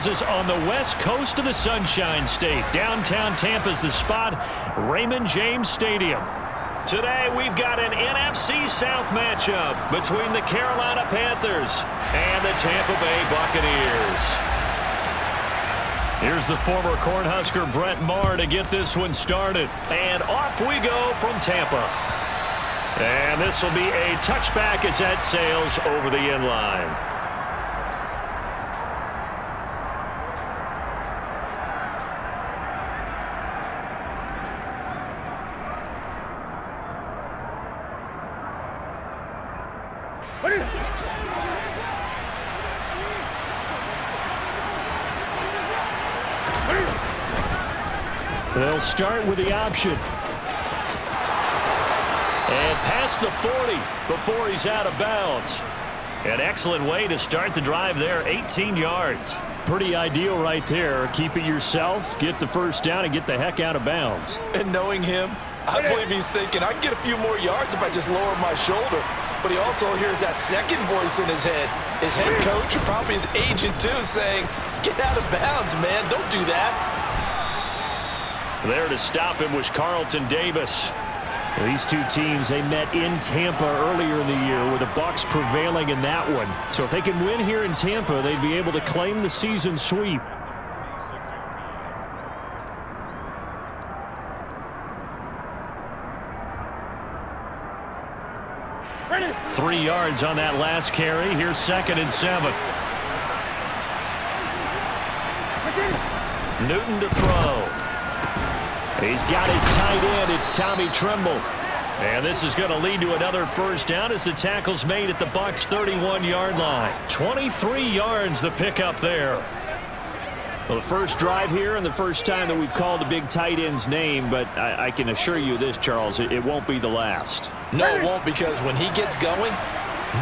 us on the west coast of the Sunshine State. Downtown Tampa's the spot, Raymond James Stadium. Today, we've got an NFC South matchup between the Carolina Panthers and the Tampa Bay Buccaneers. Here's the former Cornhusker Brett Maher to get this one started. And off we go from Tampa. And this will be a touchback as that sails over the end line. They'll start with the option. And past the 40 before he's out of bounds. An excellent way to start the drive there, 18 yards. Pretty ideal right there. Keep it yourself, get the first down, and get the heck out of bounds. And knowing him, I believe he's thinking, I can get a few more yards if I just lower my shoulder. But he also hears that second voice in his head. His head coach, or probably his agent too, saying, get out of bounds, man. Don't do that. There to stop him was Carlton Davis. These two teams, they met in Tampa earlier in the year with the Bucs prevailing in that one. So if they can win here in Tampa, they'd be able to claim the season sweep. Ready. 3 yards on that last carry. Here's 2nd and 7. Newton to throw. He's got his tight end. It's Tommy Tremble. And this is going to lead to another first down as the tackle's made at the Bucs' 31-yard line. 23 yards the pickup there. Well, the first drive here and the first time that we've called the big tight end's name, but I can assure you this, Charles, it won't be the last. No, it won't, because when he gets going,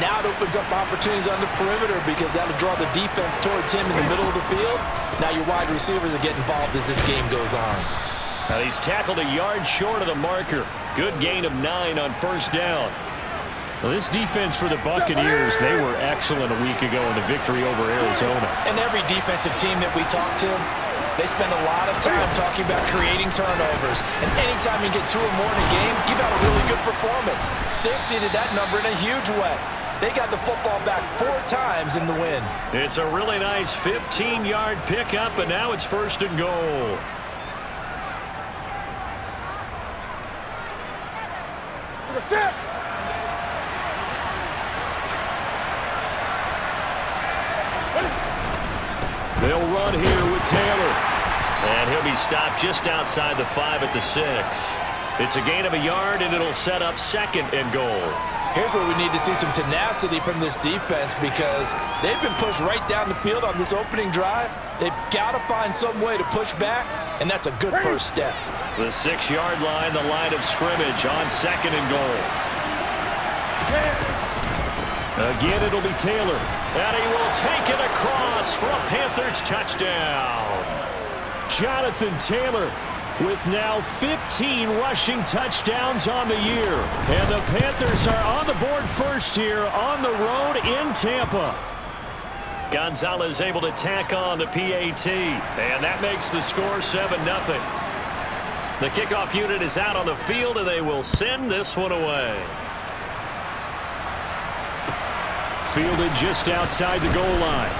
now it opens up opportunities on the perimeter because that'll draw the defense towards him in the middle of the field. Now your wide receivers will get involved as this game goes on. Now he's tackled a yard short of the marker. Good gain of 9 on first down. Well, this defense for the Buccaneers, they were excellent a week ago in the victory over Arizona. And every defensive team that we talk to, they spend a lot of time talking about creating turnovers. And anytime you get 2 or more in a game, you've got a really good performance. They exceeded that number in a huge way. They got the football back 4 times in the win. It's a really nice 15-yard pickup, and now it's 1st and goal. They'll run here with Taylor. And he'll be stopped just outside the 5 at the 6. It's a gain of a yard, and it'll set up 2nd and goal. Here's where we need to see some tenacity from this defense because they've been pushed right down the field on this opening drive. They've got to find some way to push back, and that's a good first step. The 6-yard line, the line of scrimmage on 2nd and goal. Again, it'll be Taylor. And he will take it across for a Panthers touchdown. Jonathan Taylor with now 15 rushing touchdowns on the year. And the Panthers are on the board first here on the road in Tampa. Gonzalez able to tack on the PAT. And that makes the score 7-0. The kickoff unit is out on the field, and they will send this one away. Fielded just outside the goal line.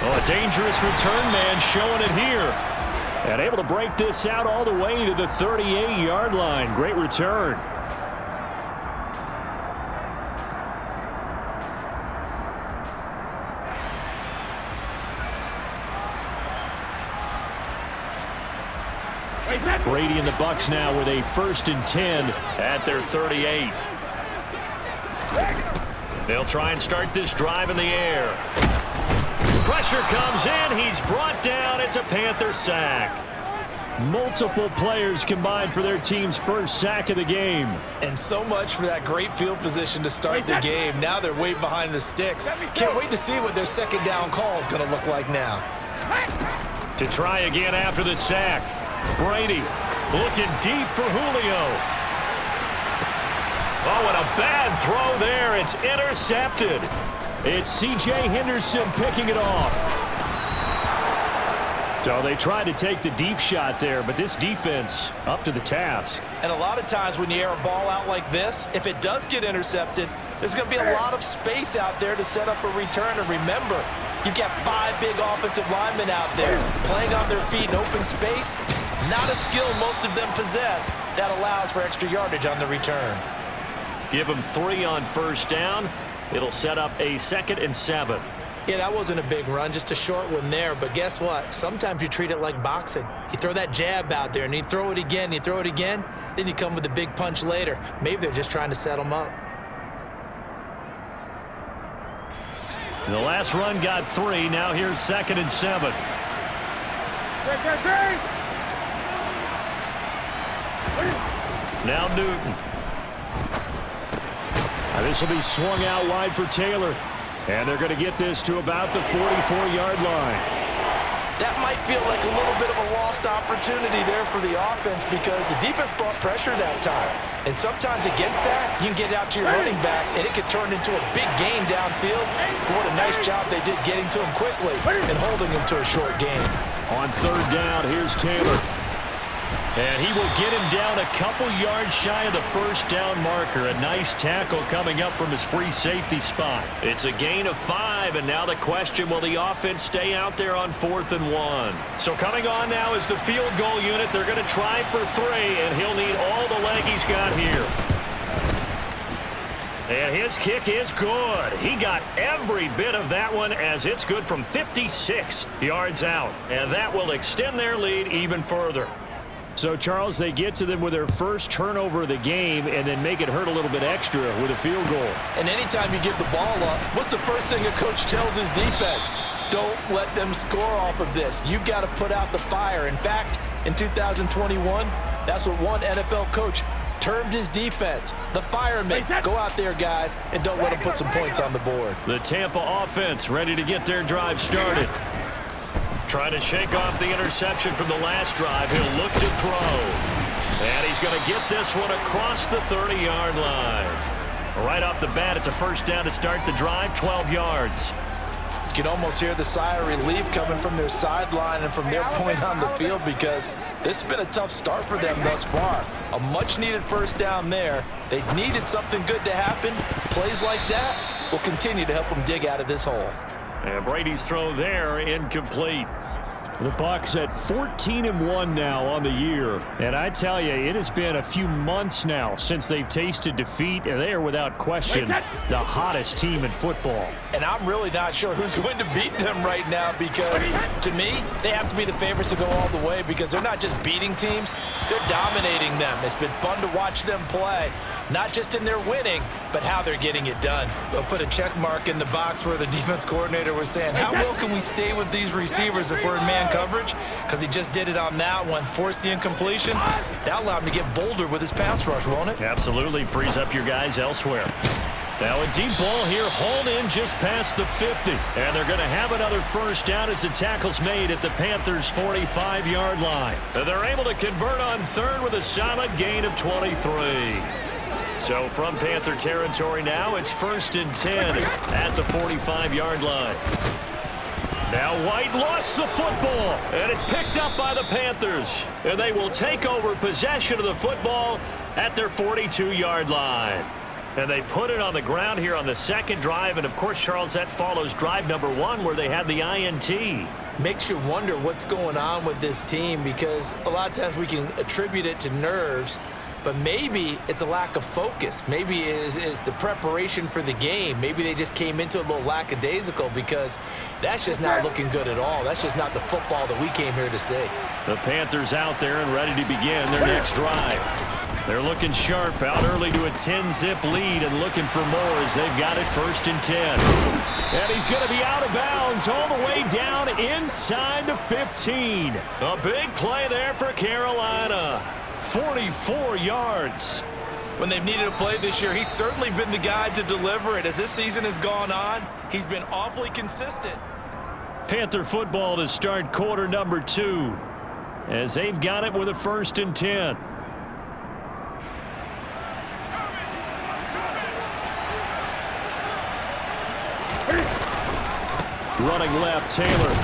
Oh, a dangerous return man showing it here. And able to break this out all the way to the 38-yard line. Great return. Brady and the Bucs now with a 1st and 10 at their 38. They'll try and start this drive in the air. Pressure comes in. He's brought down. It's a Panther sack. Multiple players combined for their team's first sack of the game. And so much for that great field position to start the game. Now they're way behind the sticks. Can't wait to see what their 2nd down call is going to look like now. To try again after the sack. Brady looking deep for Julio. Oh, and a bad throw there. It's intercepted. It's C.J. Henderson picking it off. So they tried to take the deep shot there, but this defense up to the task. And a lot of times when you air a ball out like this, if it does get intercepted, there's going to be a lot of space out there to set up a return. And remember, you've got 5 big offensive linemen out there playing on their feet in open space. Not a skill most of them possess that allows for extra yardage on the return. Give them 3 on first down. It'll set up a 2nd and 7. Yeah, that wasn't a big run, just a short one there. But guess what? Sometimes you treat it like boxing. You throw that jab out there, and you throw it again, you throw it again, then you come with a big punch later. Maybe they're just trying to set them up. The last run got 3. Now here's 2nd and 7. Now Newton. This will be swung out wide for Taylor. And they're going to get this to about the 44-yard line. That might feel like a little bit of a lost opportunity there for the offense because the defense brought pressure that time. And sometimes against that, you can get out to your running back, and it could turn into a big gain downfield. But what a nice job they did getting to him quickly and holding him to a short gain. On 3rd down, here's Taylor. And he will get him down a couple yards shy of the first down marker. A nice tackle coming up from his free safety spot. It's a gain of 5, and now the question, will the offense stay out there on 4th and 1? So coming on now is the field goal unit. They're going to try for 3, and he'll need all the leg he's got here. And his kick is good. He got every bit of that one as it's good from 56 yards out. And that will extend their lead even further. So, Charles, they get to them with their first turnover of the game and then make it hurt a little bit extra with a field goal. And anytime you give the ball up, what's the first thing a coach tells his defense? Don't let them score off of this. You've got to put out the fire. In fact, in 2021, that's what one NFL coach termed his defense, the firemen. Go out there, guys, and don't let them put some points on the board. The Tampa offense ready to get their drive started. Trying to shake off the interception from the last drive. He'll look to throw. And he's going to get this one across the 30-yard line. Right off the bat, it's a first down to start the drive, 12 yards. You can almost hear the sigh of relief coming from their sideline and from their point on the field because this has been a tough start for them thus far. A much-needed first down there. They needed something good to happen. Plays like that will continue to help them dig out of this hole. And Brady's throw there, incomplete. The Bucs at 14-1 now on the year. And I tell you, it has been a few months now since they've tasted defeat, and they are without question the hottest team in football. And I'm really not sure who's going to beat them right now because, to me, they have to be the favorites to go all the way because they're not just beating teams, they're dominating them. It's been fun to watch them play, not just in their winning, but how they're getting it done. They'll put a check mark in the box where the defense coordinator was saying, how well can we stay with these receivers if we're in man coverage? Because he just did it on that one, forced the incompletion. That allowed him to get bolder with his pass rush, won't it? Absolutely, frees up your guys elsewhere. Now a deep ball here, hauled in just past the 50. And they're going to have another first down as the tackle's made at the Panthers' 45-yard line. They're able to convert on 3rd with a solid gain of 23. So from Panther territory now, it's 1st and 10 at the 45-yard line. Now White lost the football, and it's picked up by the Panthers. And they will take over possession of the football at their 42-yard line. And they put it on the ground here on the 2nd drive. And, of course, Charles, that follows drive number 1 where they had the INT. Makes you wonder what's going on with this team because a lot of times we can attribute it to nerves, but maybe it's a lack of focus. Maybe it is the preparation for the game. Maybe they just came into a little lackadaisical because that's just not looking good at all. That's just not the football that we came here to see. The Panthers out there and ready to begin their next drive. They're looking sharp, out early to a 10-zip lead and looking for more as they've got it 1st and 10. And he's going to be out of bounds all the way down inside the 15. A big play there for Carolina. 44 yards. When they've needed a play this year, he's certainly been the guy to deliver it. As this season has gone on, he's been awfully consistent. Panther football to start quarter number 2 as they've got it with a 1st and 10. Running left, Taylor.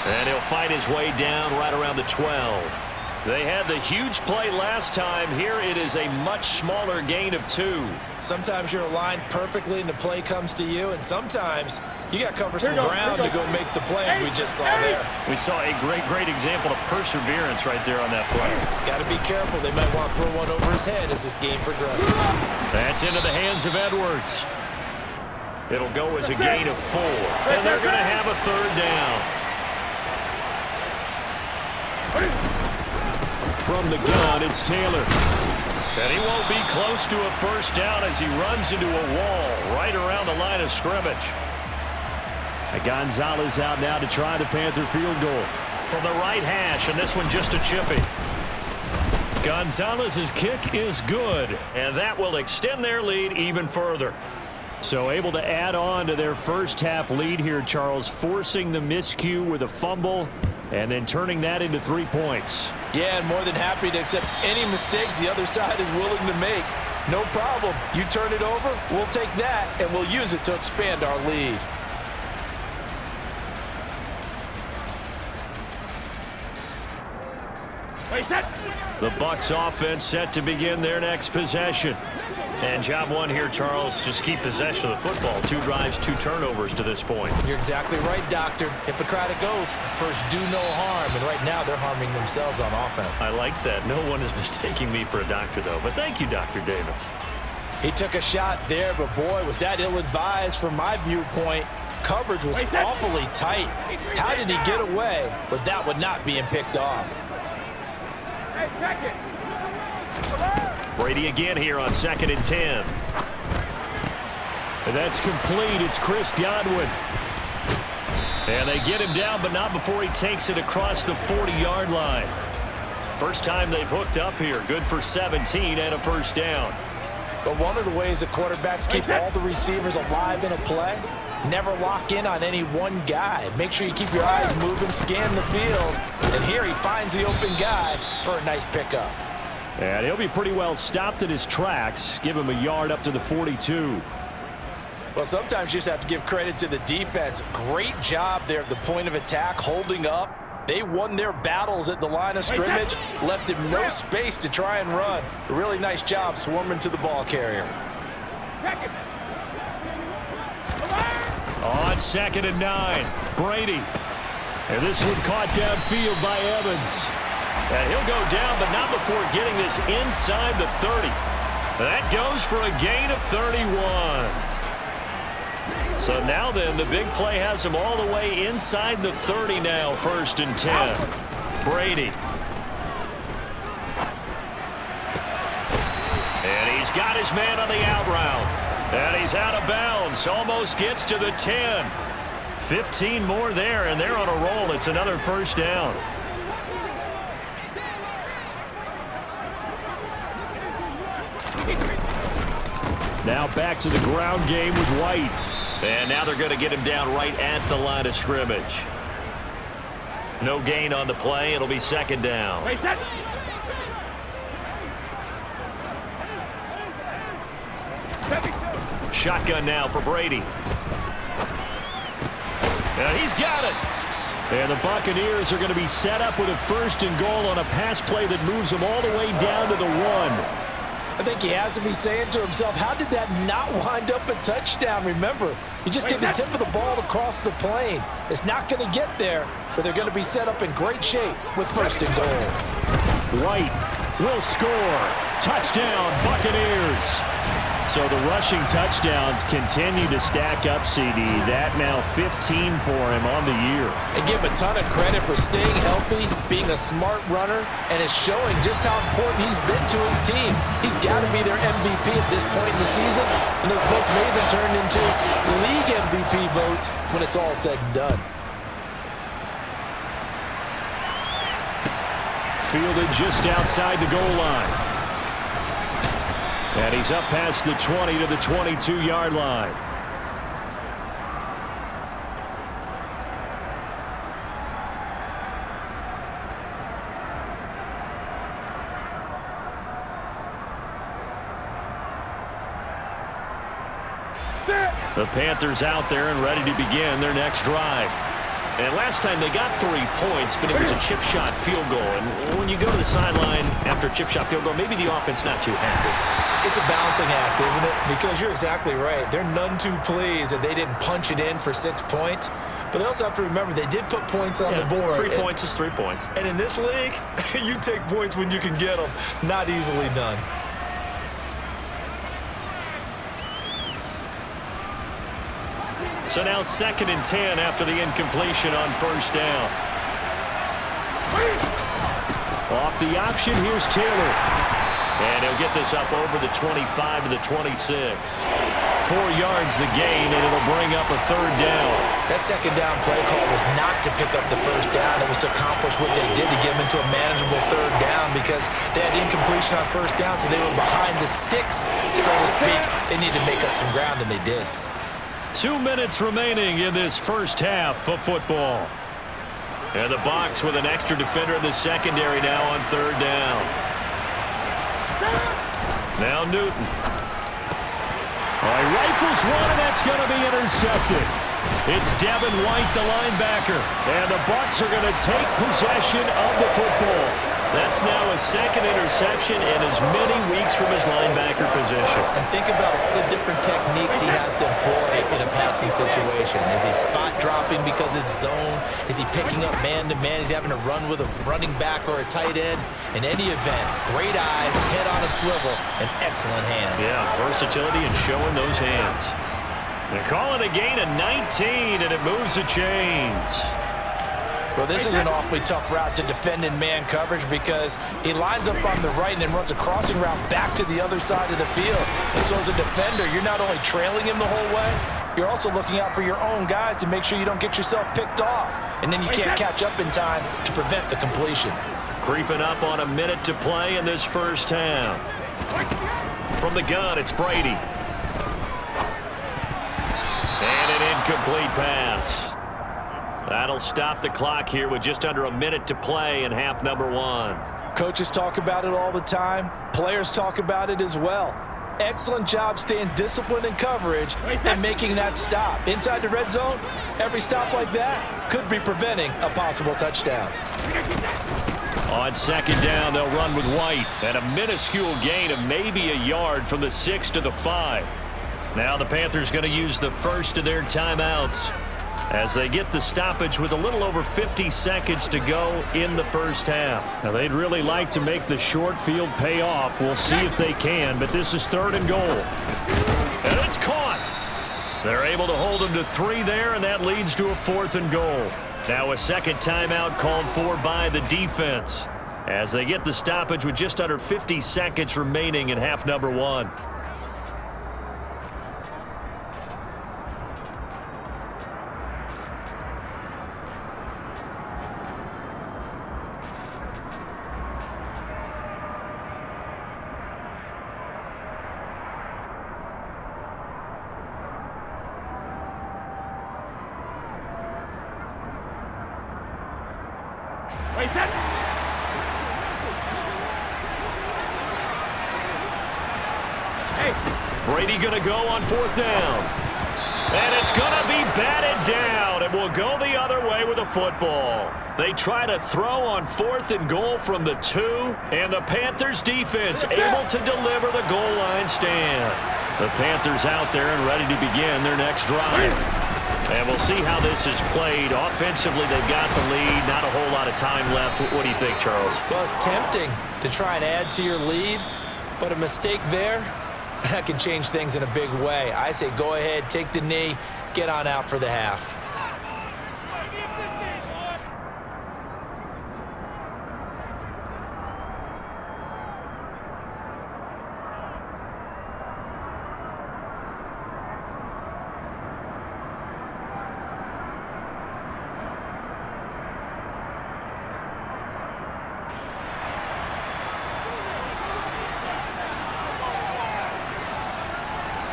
And he'll fight his way down right around the 12. They had the huge play last time. Here it is a much smaller gain of 2. Sometimes you're aligned perfectly and the play comes to you, and sometimes you got to cover some ground to go make the plays we just saw there. We saw a great example of perseverance right there on that play. Got to be careful. They might want to throw one over his head as this game progresses. That's into the hands of Edwards. It'll go as a gain of 4, and they're going to have a 3rd down. From the gun, it's Taylor. And he won't be close to a 1st down as he runs into a wall right around the line of scrimmage. Gonzalez out now to try the Panther field goal. From the right hash, and this one just a chippy. Gonzalez's kick is good, and that will extend their lead even further. So able to add on to their first half lead here, Charles, forcing the miscue with a fumble and then turning that into 3 points. Yeah, and more than happy to accept any mistakes the other side is willing to make. No problem. You turn it over, we'll take that, and we'll use it to expand our lead. The Bucs offense set to begin their next possession. And job 1 here, Charles, just keep possession of the football. 2 drives, 2 turnovers to this point. You're exactly right, Doctor. Hippocratic oath. First, do no harm. And right now, they're harming themselves on offense. I like that. No one is mistaking me for a doctor, though. But thank you, Dr. Davis. He took a shot there, but boy, was that ill-advised from my viewpoint. Coverage was awfully tight. How did he get away with that one not being picked off? Brady again here on 2nd and 10. And that's complete. It's Chris Godwin. And they get him down, but not before he takes it across the 40-yard line. First time they've hooked up here. Good for 17 and a 1st down. But one of the ways that quarterbacks keep all the receivers alive in a play, never lock in on any one guy. Make sure you keep your eyes moving, scan the field. And here he finds the open guy for a nice pickup. And he'll be pretty well stopped in his tracks. Give him a yard up to the 42. Well, sometimes you just have to give credit to the defense. Great job there at the point of attack, holding up. They won their battles at the line of scrimmage, left him no space to try and run. A really nice job swarming to the ball carrier. On 2nd and 9, Brady. And this one caught downfield by Evans. And he'll go down, but not before getting this inside the 30. That goes for a gain of 31. So now then, the big play has him all the way inside the 30 now, 1st and 10. Brady. And he's got his man on the out route. And he's out of bounds. Almost gets to the 10. 15 more there, and they're on a roll. It's another 1st down. Now back to the ground game with White. And now they're going to get him down right at the line of scrimmage. No gain on the play. It'll be 2nd down. Shotgun now for Brady. And he's got it. And the Buccaneers are going to be set up with a 1st and goal on a pass play that moves them all the way down to the 1. I think he has to be saying to himself, how did that not wind up a touchdown? Remember, he just did the tip of the ball across the plane. It's not going to get there, but they're going to be set up in great shape with 1st and goal. White will score. Touchdown, Buccaneers. So the rushing touchdowns continue to stack up, CD. That now 15 for him on the year. And give him a ton of credit for staying healthy, being a smart runner, and it's showing just how important he's been to his team. He's got to be their MVP at this point in the season, and those votes may even turn into league MVP votes when it's all said and done. Fielded just outside the goal line. And he's up past the 20 to the 22-yard line. Sit! The Panthers out there and ready to begin their next drive. And last time they got 3 points, but it was a chip shot field goal. And when you go to the sideline after a chip shot field goal, maybe the offense not too happy. It's a balancing act, isn't it? Because you're exactly right. They're none too pleased that they didn't punch it in for 6 points. But they also have to remember they did put points on the board. 3 points is 3 points. And in this league, you take points when you can get them. Not easily done. So now 2nd and 10 after the incompletion on first down. Off the option, here's Taylor. And he'll get this up over the 25 to the 26. 4 yards the gain, and it'll bring up a 3rd down. That 2nd down play call was not to pick up the 1st down. It was to accomplish what they did to get them into a manageable 3rd down because they had incompletion on 1st down, so they were behind the sticks, so to speak. They needed to make up some ground, and they did. 2 minutes remaining in this first half of football. And the box with an extra defender in the secondary now on 3rd down. Now Newton. All right, rifles one, and that's going to be intercepted. It's Devin White, the linebacker. And the Bucs are going to take possession of the football. That's now a 2nd interception in as many weeks from his linebacker position. And think about all the different techniques he has to employ in a passing situation. Is he spot dropping because it's zone? Is he picking up man-to-man? Is he having to run with a running back or a tight end? In any event, great eyes, head on a swivel, and excellent hands. Yeah, versatility and showing those hands. They call it a gain of 19, and it moves the chains. Well, this is an awfully tough route to defend in man coverage because he lines up on the right and then runs a crossing route back to the other side of the field. And so as a defender, you're not only trailing him the whole way, you're also looking out for your own guys to make sure you don't get yourself picked off. And then you can't catch up in time to prevent the completion. Creeping up on a minute to play in this first half. From the gun, it's Brady. And an incomplete pass. That'll stop the clock here with just under a minute to play in half number 1. Coaches talk about it all the time. Players talk about it as well. Excellent job staying disciplined in coverage and making that stop. Inside the red zone, every stop like that could be preventing a possible touchdown. On 2nd down, they'll run with White. And a minuscule gain of maybe a yard from the 6 to the 5. Now the Panthers going to use the first of their timeouts as they get the stoppage with a little over 50 seconds to go in the first half. Now, they'd really like to make the short field pay off. We'll see if they can, but this is 3rd and goal. And it's caught. They're able to hold him to 3 there, and that leads to a 4th and goal. Now a 2nd timeout called for by the defense as they get the stoppage with just under 50 seconds remaining in half number 1. Brady going to go on 4th down. And it's going to be batted down. It will go the other way with a football. They try to throw on 4th and goal from the 2, and the Panthers defense able to deliver the goal line stand. The Panthers out there and ready to begin their next drive. And we'll see how this is played. Offensively, they've got the lead. Not a whole lot of time left. What do you think, Charles? Well, it's tempting to try and add to your lead, but a mistake there, that can change things in a big way. I say go ahead, take the knee, get on out for the half.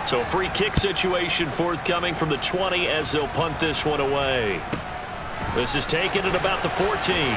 So free kick situation forthcoming from the 20 as they'll punt this one away. This is taken at about the 14.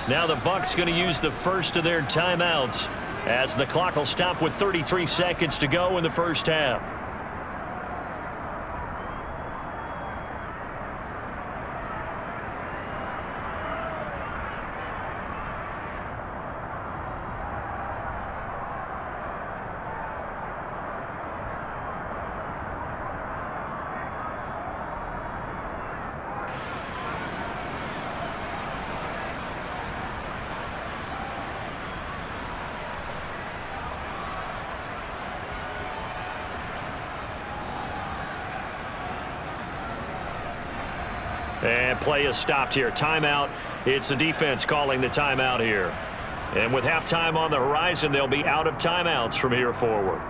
Now the Bucs going to use the first of their timeouts as the clock will stop with 33 seconds to go in the first half. And play is stopped here. Timeout. It's the defense calling the timeout here. And with halftime on the horizon, they'll be out of timeouts from here forward.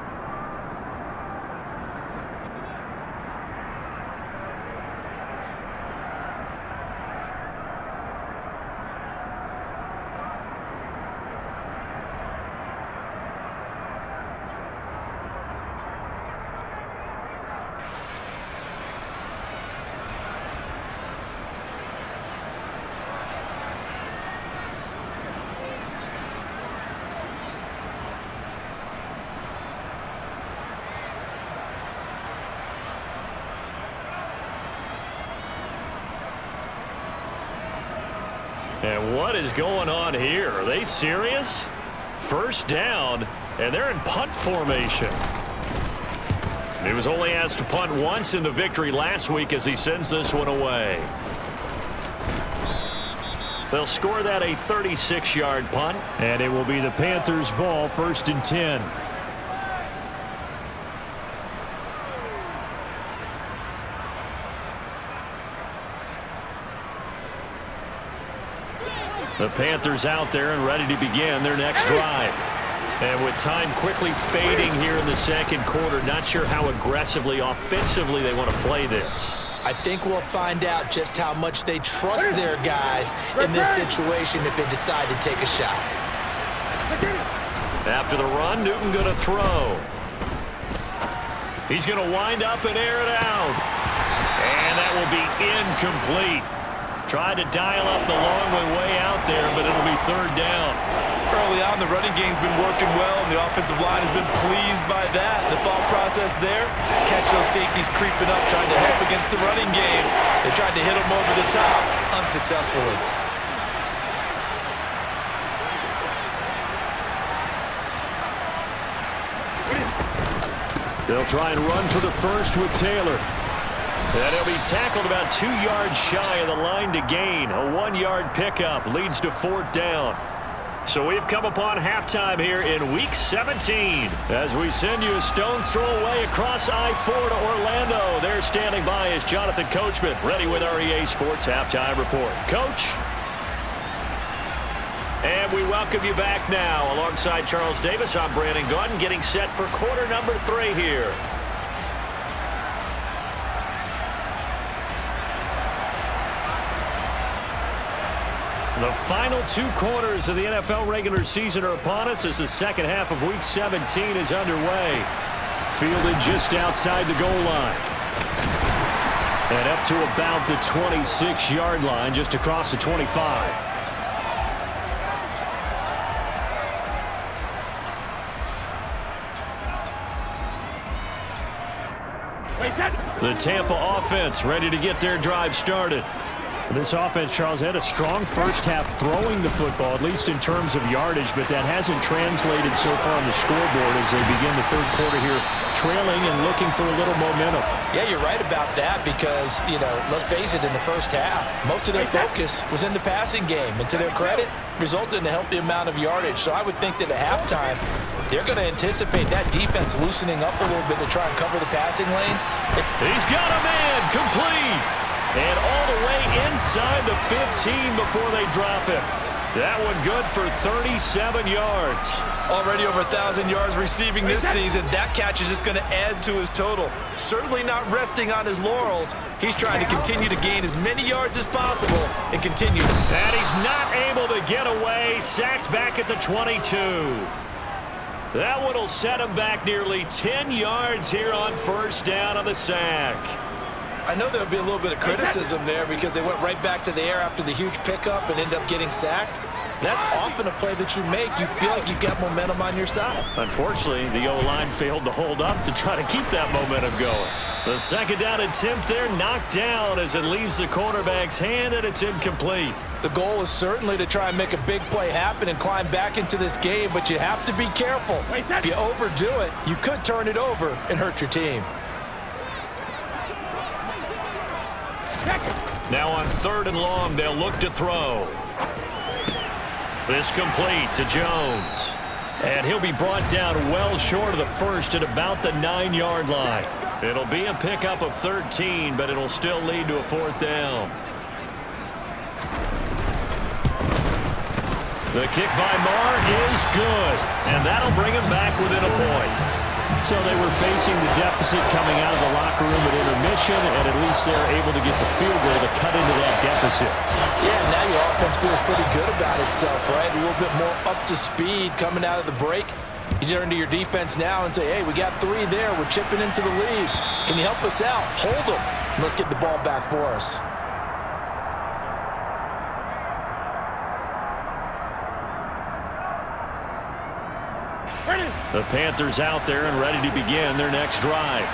And what is going on here? Are they serious? First down, and they're in punt formation. He was only asked to punt once in the victory last week as he sends this one away. They'll score that a 36-yard punt. And it will be the Panthers' ball, 1st and 10. The Panthers out there and ready to begin their next drive. And with time quickly fading here in the second quarter, not sure how aggressively, offensively they want to play this. I think we'll find out just how much they trust their guys in this situation if they decide to take a shot. After the run, Newton going to throw. He's going to wind up and air it out. And that will be incomplete. Tried to dial up the long way out there, but it'll be 3rd down. Early on, the running game's been working well, and the offensive line has been pleased by that. The thought process there, catch those safeties creeping up, trying to help against the running game. They tried to hit them over the top, unsuccessfully. They'll try and run for the first with Taylor. And he'll be tackled about 2 yards shy of the line to gain. A 1-yard pickup leads to 4th down. So we've come upon halftime here in Week 17. As we send you a stone's throw away across I-4 to Orlando. There standing by is Jonathan Coachman, ready with our EA Sports Halftime Report. Coach. And we welcome you back now. Alongside Charles Davis, I'm Brandon Gordon, getting set for quarter number 3 here. The final 2 quarters of the NFL regular season are upon us as the second half of Week 17 is underway. Fielded just outside the goal line. And up to about the 26-yard line, just across the 25. The Tampa offense ready to get their drive started. This offense, Charles, had a strong first half throwing the football, at least in terms of yardage, but that hasn't translated so far on the scoreboard as they begin the 3rd quarter here, trailing and looking for a little momentum. Yeah, you're right about that because, let's face it, in the first half, most of their focus was in the passing game. And to their credit, resulted in a healthy amount of yardage. So I would think that at halftime, they're going to anticipate that defense loosening up a little bit to try and cover the passing lanes. He's got a man, complete. And all the way inside the 15 before they drop him. That one good for 37 yards. Already over 1,000 yards receiving this season. That catch is just going to add to his total. Certainly not resting on his laurels. He's trying to continue to gain as many yards as possible and continue. And he's not able to get away. Sacked back at the 22. That one will set him back nearly 10 yards here on 1st down on the sack. I know there'll be a little bit of criticism there because they went right back to the air after the huge pickup and ended up getting sacked. That's often a play that you make. You feel like you've got momentum on your side. Unfortunately, the O-line failed to hold up to try to keep that momentum going. The second down attempt there knocked down as it leaves the cornerback's hand, and it's incomplete. The goal is certainly to try and make a big play happen and climb back into this game, but you have to be careful. If you overdo it, you could turn it over and hurt your team. Now on 3rd and long, they'll look to throw. This complete to Jones. And he'll be brought down well short of the first at about the 9-yard line. It'll be a pickup of 13, but it'll still lead to a 4th down. The kick by Marr is good, and that'll bring him back within a point. So they were facing the deficit coming out of the locker room at intermission, and at least they're able to get the field goal to cut into that deficit. Yeah, now your offense feels pretty good about itself, right? A little bit more up to speed coming out of the break. You turn to your defense now and say, hey, we got 3 there. We're chipping into the lead. Can you help us out? Hold them. Let's get the ball back for us. The Panthers out there and ready to begin their next drive.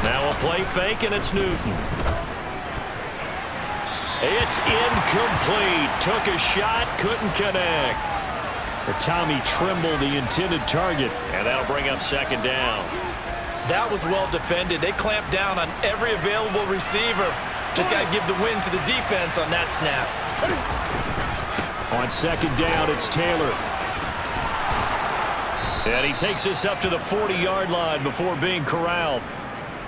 Now a play fake, and it's Newton. It's incomplete. Took a shot, couldn't connect. Tommy Tremble, the intended target. And that'll bring up 2nd down. That was well defended. They clamped down on every available receiver. Just got to give the win to the defense on that snap. On 2nd down, it's Taylor. And he takes us up to the 40-yard line before being corralled.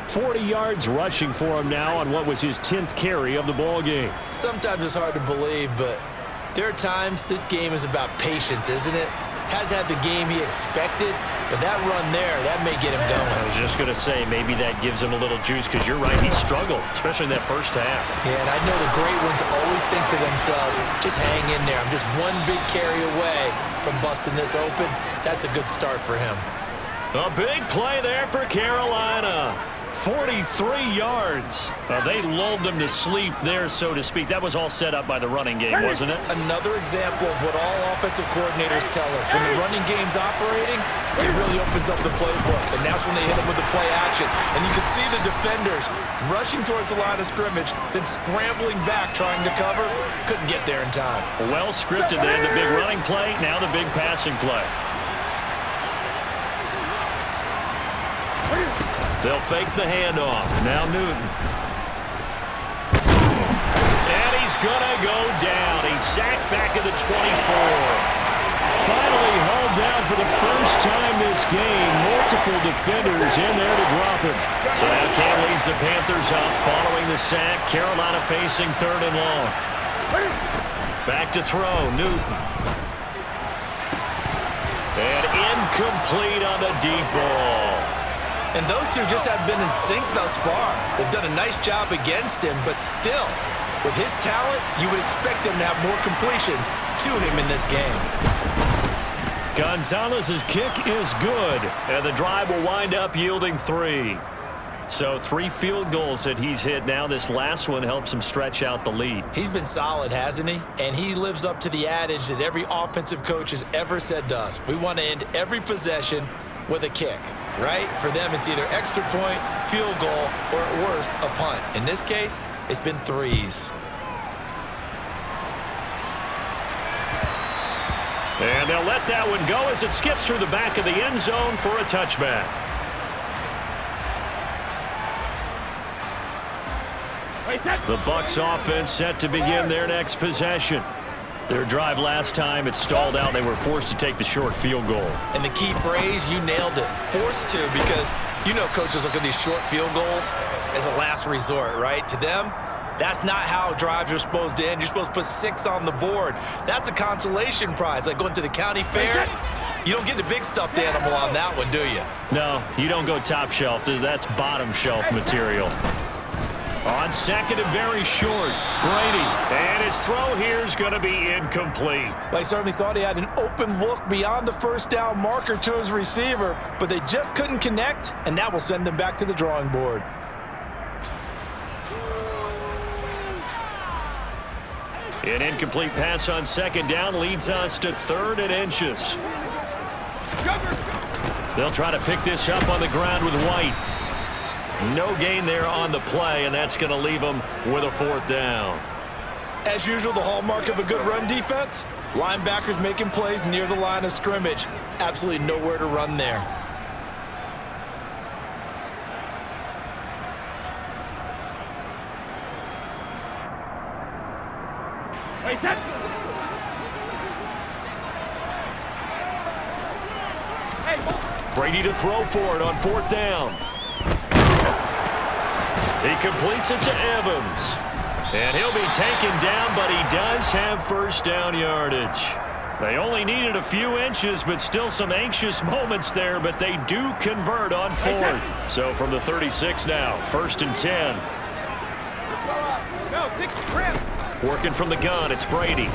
40 yards rushing for him now on what was his 10th carry of the ball game. Sometimes it's hard to believe, but there are times this game is about patience, isn't it? Has had the game he expected, but that run there, that may get him going. I was just going to say, maybe that gives him a little juice, because you're right, he struggled, especially in that first half. Yeah, and I know the great ones always think to themselves, just hang in there. I'm just one big carry away from busting this open. That's a good start for him. A big play there for Carolina. 43 yards. They lulled them to sleep there, so to speak. That was all set up by the running game, wasn't it? Another example of what all offensive coordinators tell us. When the running game's operating, it really opens up the playbook. And that's when they hit them with the play action. And you can see the defenders rushing towards the line of scrimmage, then scrambling back trying to cover. Couldn't get there in time. Well scripted. They had the big running play, now the big passing play. They'll fake the handoff. Now Newton. And he's going to go down. He's sacked back at the 24. Finally hauled down for the first time this game. Multiple defenders in there to drop him. So now Cam leads the Panthers up following the sack. Carolina facing 3rd and long. Back to throw. Newton. And incomplete on the deep ball. And those two just have been in sync thus far. They've done a nice job against him, but still, with his talent, you would expect him to have more completions to him in this game. Gonzalez's kick is good, and the drive will wind up yielding 3. So 3 field goals that he's hit now. This last one helps him stretch out the lead. He's been solid, hasn't he? And he lives up to the adage that every offensive coach has ever said to us. We want to end every possession with a kick, right? For them, it's either extra point, field goal, or at worst, a punt. In this case, it's been 3s. And they'll let that one go as it skips through the back of the end zone for a touchback. The Bucs offense set to begin their next possession. Their drive last time, it stalled out. They were forced to take the short field goal. And the key phrase, you nailed it. Forced to, because you know coaches look at these short field goals as a last resort, right? To them, that's not how drives are supposed to end. You're supposed to put 6 on the board. That's a consolation prize, like going to the county fair. You don't get the big stuffed animal on that one, do you? No, you don't go top shelf. That's bottom shelf material. On 2nd and very short, Brady. And his throw here is going to be incomplete. They certainly thought he had an open look beyond the first down marker to his receiver, but they just couldn't connect, and that will send them back to the drawing board. An incomplete pass on second down leads us to 3rd and inches. They'll try to pick this up on the ground with White. No gain there on the play, and that's going to leave them with a 4th down. As usual, the hallmark of a good run defense, linebackers making plays near the line of scrimmage. Absolutely nowhere to run there. Brady to throw for it on 4th down. He completes it to Evans. And he'll be taken down, but he does have 1st down yardage. They only needed a few inches, but still some anxious moments there, but they do convert on 4th. So from the 36 now, 1st and 10. Working from the gun, it's Brady.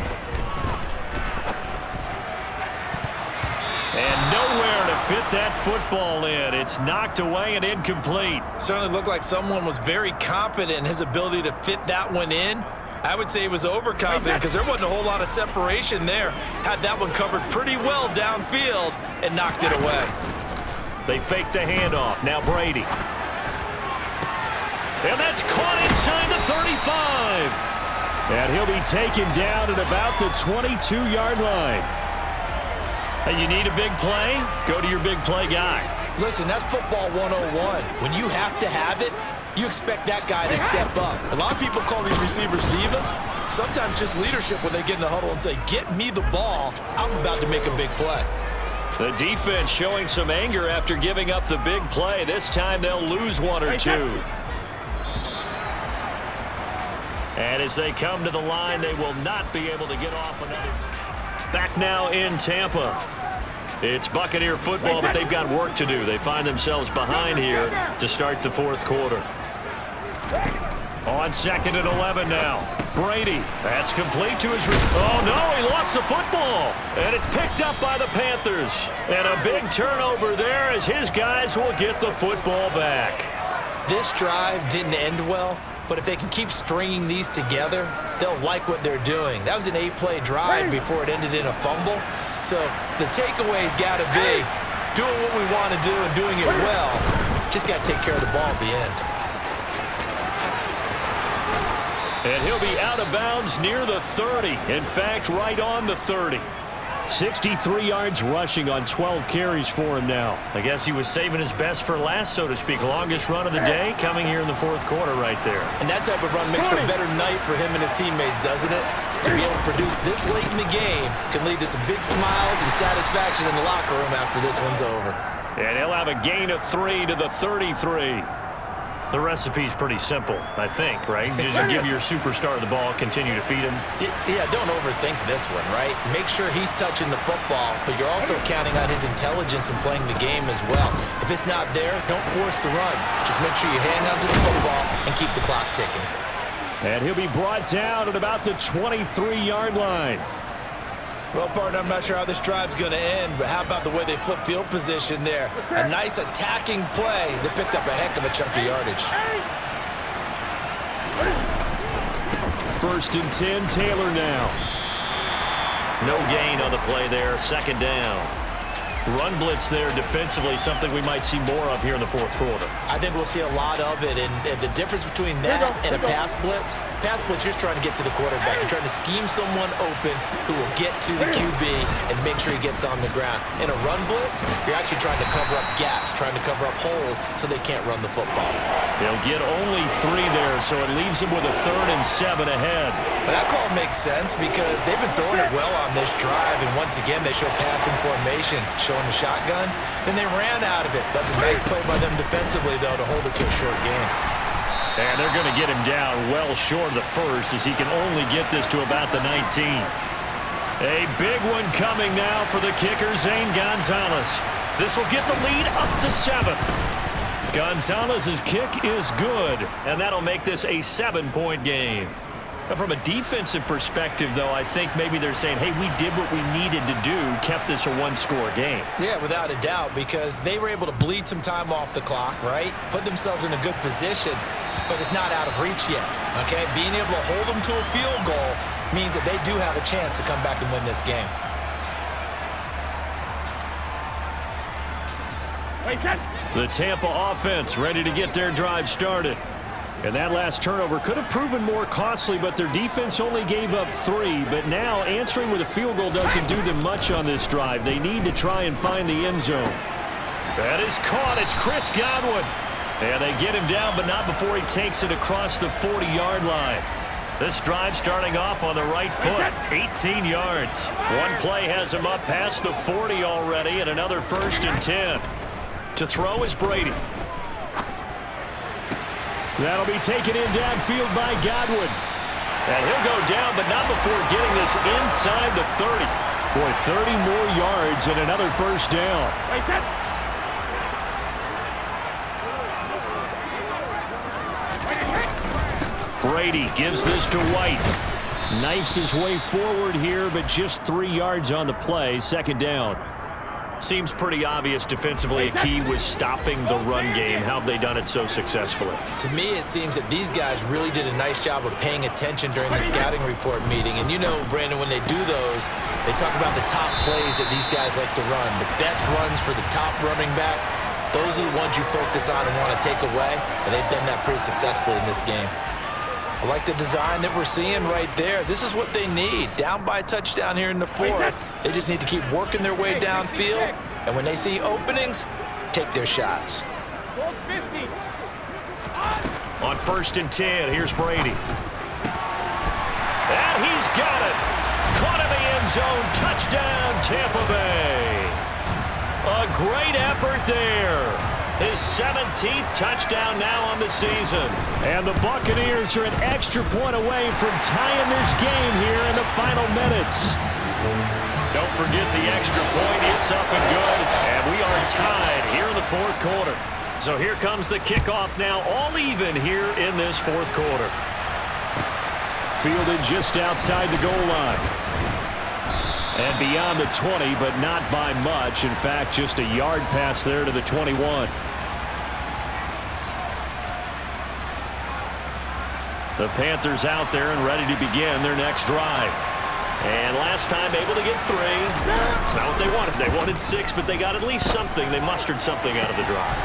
And nowhere to fit that football in. It's knocked away and incomplete. Certainly looked like someone was very confident in his ability to fit that one in. I would say he was overconfident because there wasn't a whole lot of separation there. Had that one covered pretty well downfield and knocked it away. They fake the handoff. Now Brady. And that's caught inside the 35. And he'll be taken down at about the 22-yard line. Hey, you need a big play? Go to your big play guy. Listen, that's football 101. When you have to have it, you expect that guy to step up. A lot of people call these receivers divas. Sometimes just leadership when they get in the huddle and say, get me the ball. I'm about to make a big play. The defense showing some anger after giving up the big play. This time they'll lose 1 or 2. And as they come to the line, they will not be able to get off another. Back now in Tampa. It's Buccaneer football, but they've got work to do. They find themselves behind here to start the 4th quarter. On 2nd and 11 now. Brady. That's complete to his... Oh, no, he lost the football. And it's picked up by the Panthers. And a big turnover there as his guys will get the football back. This drive didn't end well, but if they can keep stringing these together, they'll like what they're doing. That was an 8-play drive before it ended in a fumble. So the takeaway's got to be doing what we want to do and doing it well. Just got to take care of the ball at the end. And he'll be out of bounds near the 30. In fact, right on the 30. 63 yards rushing on 12 carries for him now. I guess he was saving his best for last, so to speak. Longest run of the day coming here in the 4th quarter right there. And that type of run makes for a better night for him and his teammates, doesn't it? To be able to produce this late in the game can lead to some big smiles and satisfaction in the locker room after this one's over. And he'll have a gain of 3 to the 33. The recipe's pretty simple, I think, right? Just give your superstar the ball, continue to feed him. Yeah, don't overthink this one, right? Make sure he's touching the football, but you're also counting on his intelligence in playing the game as well. If it's not there, don't force the run. Just make sure you hang on to the football and keep the clock ticking. And he'll be brought down at about the 23-yard line. Well, partner, I'm not sure how this drive's going to end, but how about the way they flip field position there? A nice attacking play that picked up a heck of a chunk of yardage. 1st and 10, Taylor now. No gain on the play there, 2nd down. Run blitz there defensively, something we might see more of here in the 4th quarter. I think we'll see a lot of it, and the difference between that and a pass blitz, you're just trying to get to the quarterback. You're trying to scheme someone open who will get to the QB and make sure he gets on the ground. In a run blitz, you're actually trying to cover up gaps, trying to cover up holes so they can't run the football. They'll get only 3 there, so it leaves them with a 3rd and 7 ahead. But that call makes sense because they've been throwing it well on this drive, and once again, they show passing formation, showing the shotgun. Then they ran out of it. That's a nice play by them defensively, though, to hold it to a short game. And they're going to get him down well short of the 1st as he can only get this to about the 19. A big one coming now for the kicker, Zane Gonzalez. This will get the lead up to 7. Gonzalez's kick is good, and that'll make this a 7-point game. From a defensive perspective, though, I think maybe they're saying, hey, we did what we needed to do, kept this a one-score game. Yeah, without a doubt, because they were able to bleed some time off the clock, right? Put themselves in a good position, but it's not out of reach yet, okay? Being able to hold them to a field goal means that they do have a chance to come back and win this game. The Tampa offense ready to get their drive started. And that last turnover could have proven more costly, but their defense only gave up 3. But now answering with a field goal doesn't do them much on this drive. They need to try and find the end zone. That is caught. It's Chris Godwin. And they get him down, but not before he takes it across the 40-yard line. This drive starting off on the right foot, 18 yards. One play has him up past the 40 already, and another 1st and 10. To throw is Brady. That'll be taken in downfield by Godwin. And he'll go down, but not before getting this inside the 30. Boy, 30 more yards and another 1st down. Brady gives this to White. Knifes his way forward here, but just 3 yards on the play. 2nd down. Seems pretty obvious defensively a key was stopping the run game. How have they done it so successfully? To me, it seems that these guys really did a nice job of paying attention during the scouting report meeting. And you know, Brandon, when they do those, they talk about the top plays that these guys like to run. The best runs for the top running back, those are the ones you focus on and want to take away. And they've done that pretty successfully in this game. I like the design that we're seeing right there. This is what they need. Down by a touchdown here in the 4th. They just need to keep working their way downfield. And when they see openings, take their shots. On 1st and 10, here's Brady. And he's got it. Caught in the end zone. Touchdown, Tampa Bay. A great effort there. His 17th touchdown now on the season. And the Buccaneers are an extra point away from tying this game here in the final minutes. Don't forget the extra point. It's up and good. And we are tied here in the 4th quarter. So here comes the kickoff now, all even here in this 4th quarter. Fielded just outside the goal line. And beyond the 20, but not by much. In fact, just a yard pass there to the 21. The Panthers out there and ready to begin their next drive. And last time able to get 3. It's not what they wanted. They wanted 6, but they got at least something. They mustered something out of the drive.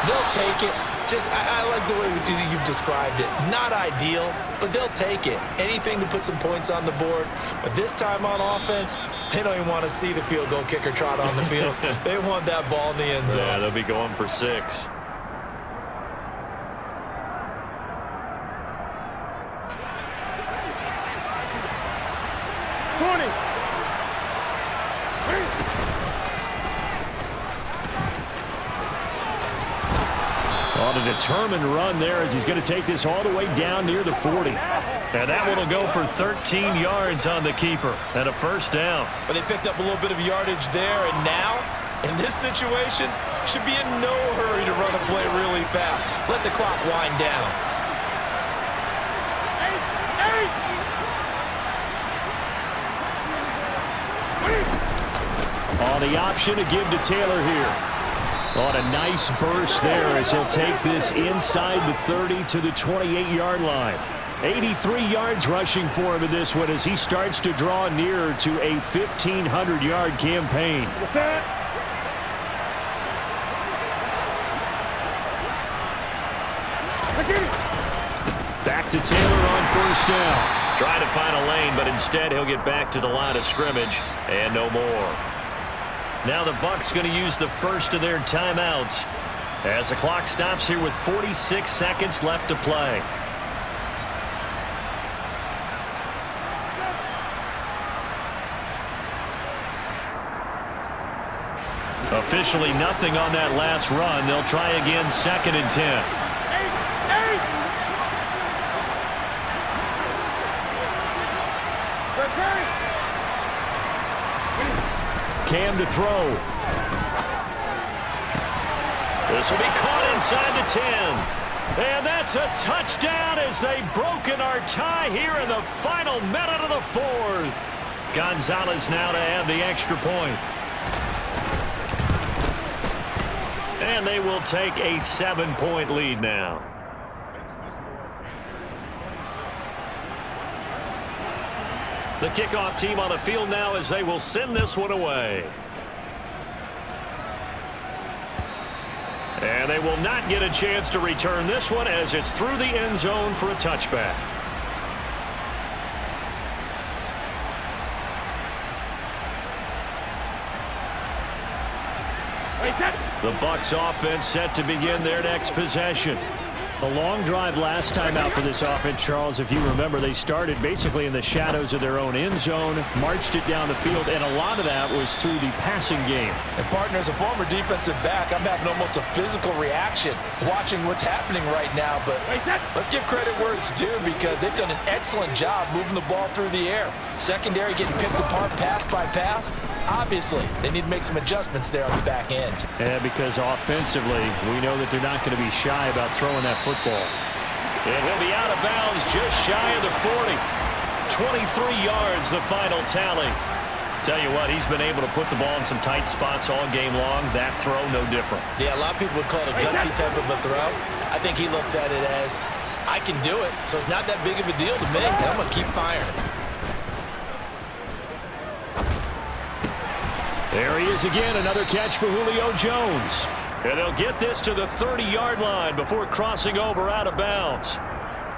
They'll take it. I like the way you've described it. Not ideal, but they'll take it. Anything to put some points on the board. But this time on offense, they don't even want to see the field goal kicker trot on the field. They want that ball in the end zone. Yeah, they'll be going for 6. On a determined run there as he's going to take this all the way down near the 40. And that one will go for 13 yards on the keeper and a 1st down. But they picked up a little bit of yardage there, and now, in this situation, should be in no hurry to run a play really fast. Let the clock wind down. On the option to give to Taylor here. On a nice burst there as he'll take this inside the 30 to the 28-yard line. 83 yards rushing for him in this one as he starts to draw nearer to a 1,500-yard campaign. Back to Taylor on 1st down. Trying to find a lane, but instead he'll get back to the line of scrimmage and no more. Now the Bucs going to use the first of their timeouts as the clock stops here with 46 seconds left to play. Officially nothing on that last run. They'll try again 2nd and 10. Cam to throw. This will be caught inside the 10. And that's a touchdown as they've broken our tie here in the final minute of the fourth. Gonzalez now to add the extra point. And they will take a 7-point lead now. The kickoff team on the field now as they will send this one away. And they will not get a chance to return this one as it's through the end zone for a touchback. The Bucs offense set to begin their next possession. A long drive last time out for this offense, Charles. If you remember, they started basically in the shadows of their own end zone, marched it down the field, and a lot of that was through the passing game. And partner, as a former defensive back, I'm having almost a physical reaction watching what's happening right now. But let's give credit where it's due because they've done an excellent job moving the ball through the air. Secondary getting picked apart pass by pass. Obviously, they need to make some adjustments there on the back end. Yeah, because offensively, we know that they're not going to be shy about throwing that football. And he'll be out of bounds just shy of the 40. 23 yards, the final tally. Tell you what, he's been able to put the ball in some tight spots all game long. That throw, no different. Yeah, a lot of people would call it a gutsy type of a throw. I think he looks at it as, I can do it, so it's not that big of a deal to me. I'm going to keep firing. There he is again, another catch for Julio Jones. And they'll get this to the 30-yard line before crossing over out of bounds.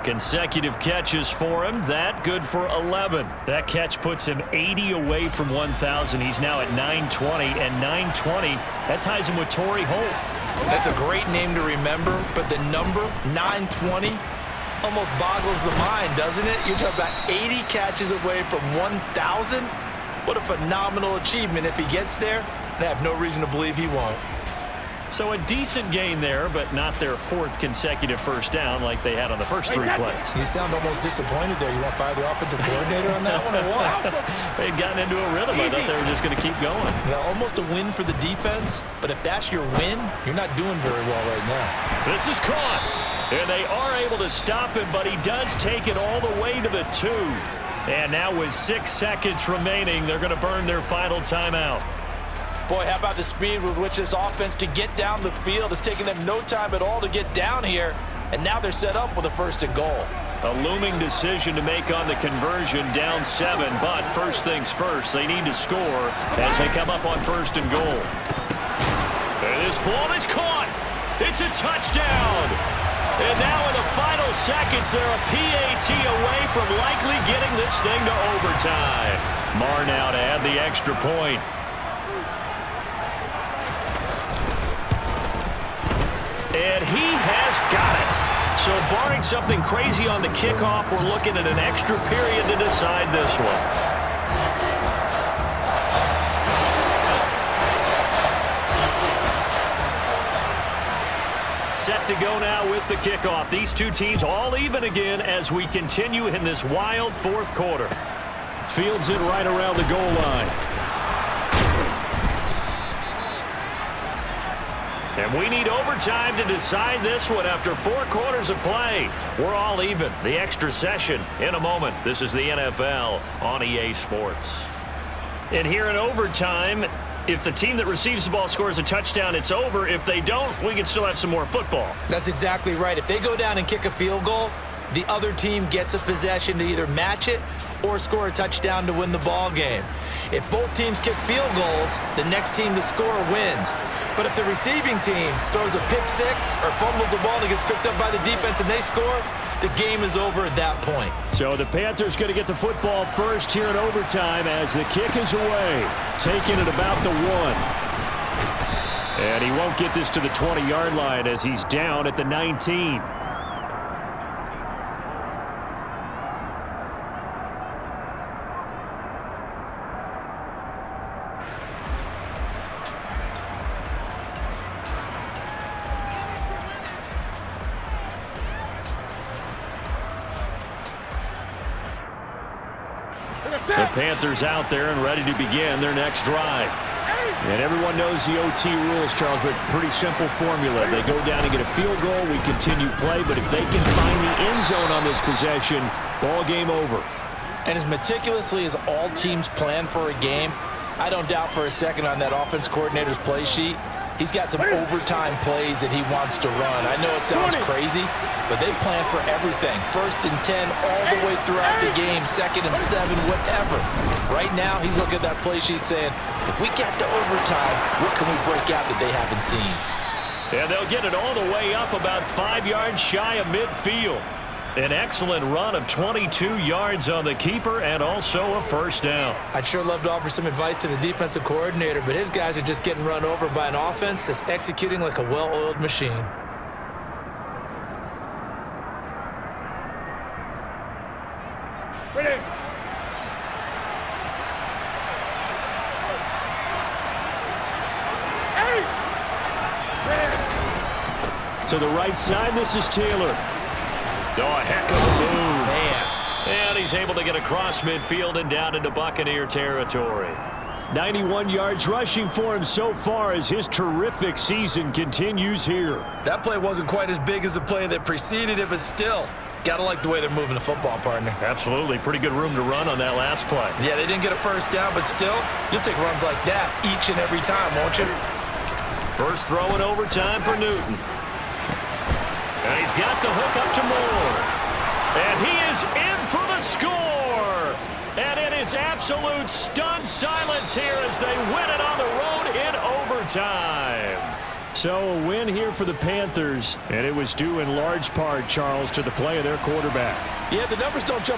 Consecutive catches for him. That good for 11. That catch puts him 80 away from 1,000. He's now at 920, and 920, that ties him with Torrey Holt. That's a great name to remember, but the number, 920, almost boggles the mind, doesn't it? You're talking about 80 catches away from 1,000. What a phenomenal achievement if he gets there, and I have no reason to believe he won't. So a decent gain there, but not their fourth consecutive first down like they had on the first three plays. You sound almost disappointed there. You want to fire the offensive coordinator on that one or what? They'd gotten into a rhythm. I thought they were just going to keep going. Well, almost a win for the defense, but if that's your win, you're not doing very well right now. This is caught, and they are able to stop him, but he does take it all the way to the 2. And now with 6 seconds remaining, they're going to burn their final timeout. Boy, how about the speed with which this offense can get down the field? It's taken them no time at all to get down here, and now they're set up with a 1st and goal. A looming decision to make on the conversion, down 7, but first things first, they need to score as they come up on 1st and goal. And this ball is caught. It's a touchdown. And now in the final seconds, they're a PAT away from likely getting this thing to overtime. Marr now to add the extra point. And he has got it. So barring something crazy on the kickoff, we're looking at an extra period to decide this one. Set to go now with the kickoff. These two teams all even again as we continue in this wild fourth quarter. Fields it right around the goal line. And we need overtime to decide this one after 4 quarters of play. We're all even. The extra session in a moment. This is the NFL on EA Sports. And here in overtime, if the team that receives the ball scores a touchdown, it's over. If they don't, we can still have some more football. That's exactly right. If they go down and kick a field goal, the other team gets a possession to either match it or score a touchdown to win the ball game. If both teams kick field goals, the next team to score wins. But if the receiving team throws a pick 6 or fumbles the ball and it gets picked up by the defense and they score, the game is over at that point. So the Panthers going to get the football first here in overtime as the kick is away. Taking it about the 1. And he won't get this to the 20-yard line as he's down at the 19. The Panthers out there and ready to begin their next drive. And everyone knows the OT rules, Charles, but pretty simple formula. They go down and get a field goal, we continue play, but if they can find the end zone on this possession, ball game over. And as meticulously as all teams plan for a game, I don't doubt for a second on that offense coordinator's play sheet, he's got some overtime plays that he wants to run. I know it sounds crazy, but they plan for everything. 1st and 10 all the way throughout the game, 2nd and 7, whatever. Right now, he's looking at that play sheet saying, if we get to overtime, what can we break out that they haven't seen? And they'll get it all the way up about 5 yards shy of midfield. An excellent run of 22 yards on the keeper and also a first down. I'd sure love to offer some advice to the defensive coordinator, but his guys are just getting run over by an offense that's executing like a well-oiled machine. Ready. To the right side, this is Taylor. Oh, a heck of a move. Man. And he's able to get across midfield and down into Buccaneer territory. 91 yards rushing for him so far as his terrific season continues here. That play wasn't quite as big as the play that preceded it, but still, gotta like the way they're moving the football, partner. Absolutely. Pretty good room to run on that last play. Yeah, they didn't get a first down, but still, you'll take runs like that each and every time, won't you? First throw in overtime for Newton. And he's got the hook up to Moore. And he is in for the score. And it is absolute stunned silence here as they win it on the road in overtime. So a win here for the Panthers, and it was due in large part, Charles, to the play of their quarterback. Yeah, the numbers don't jump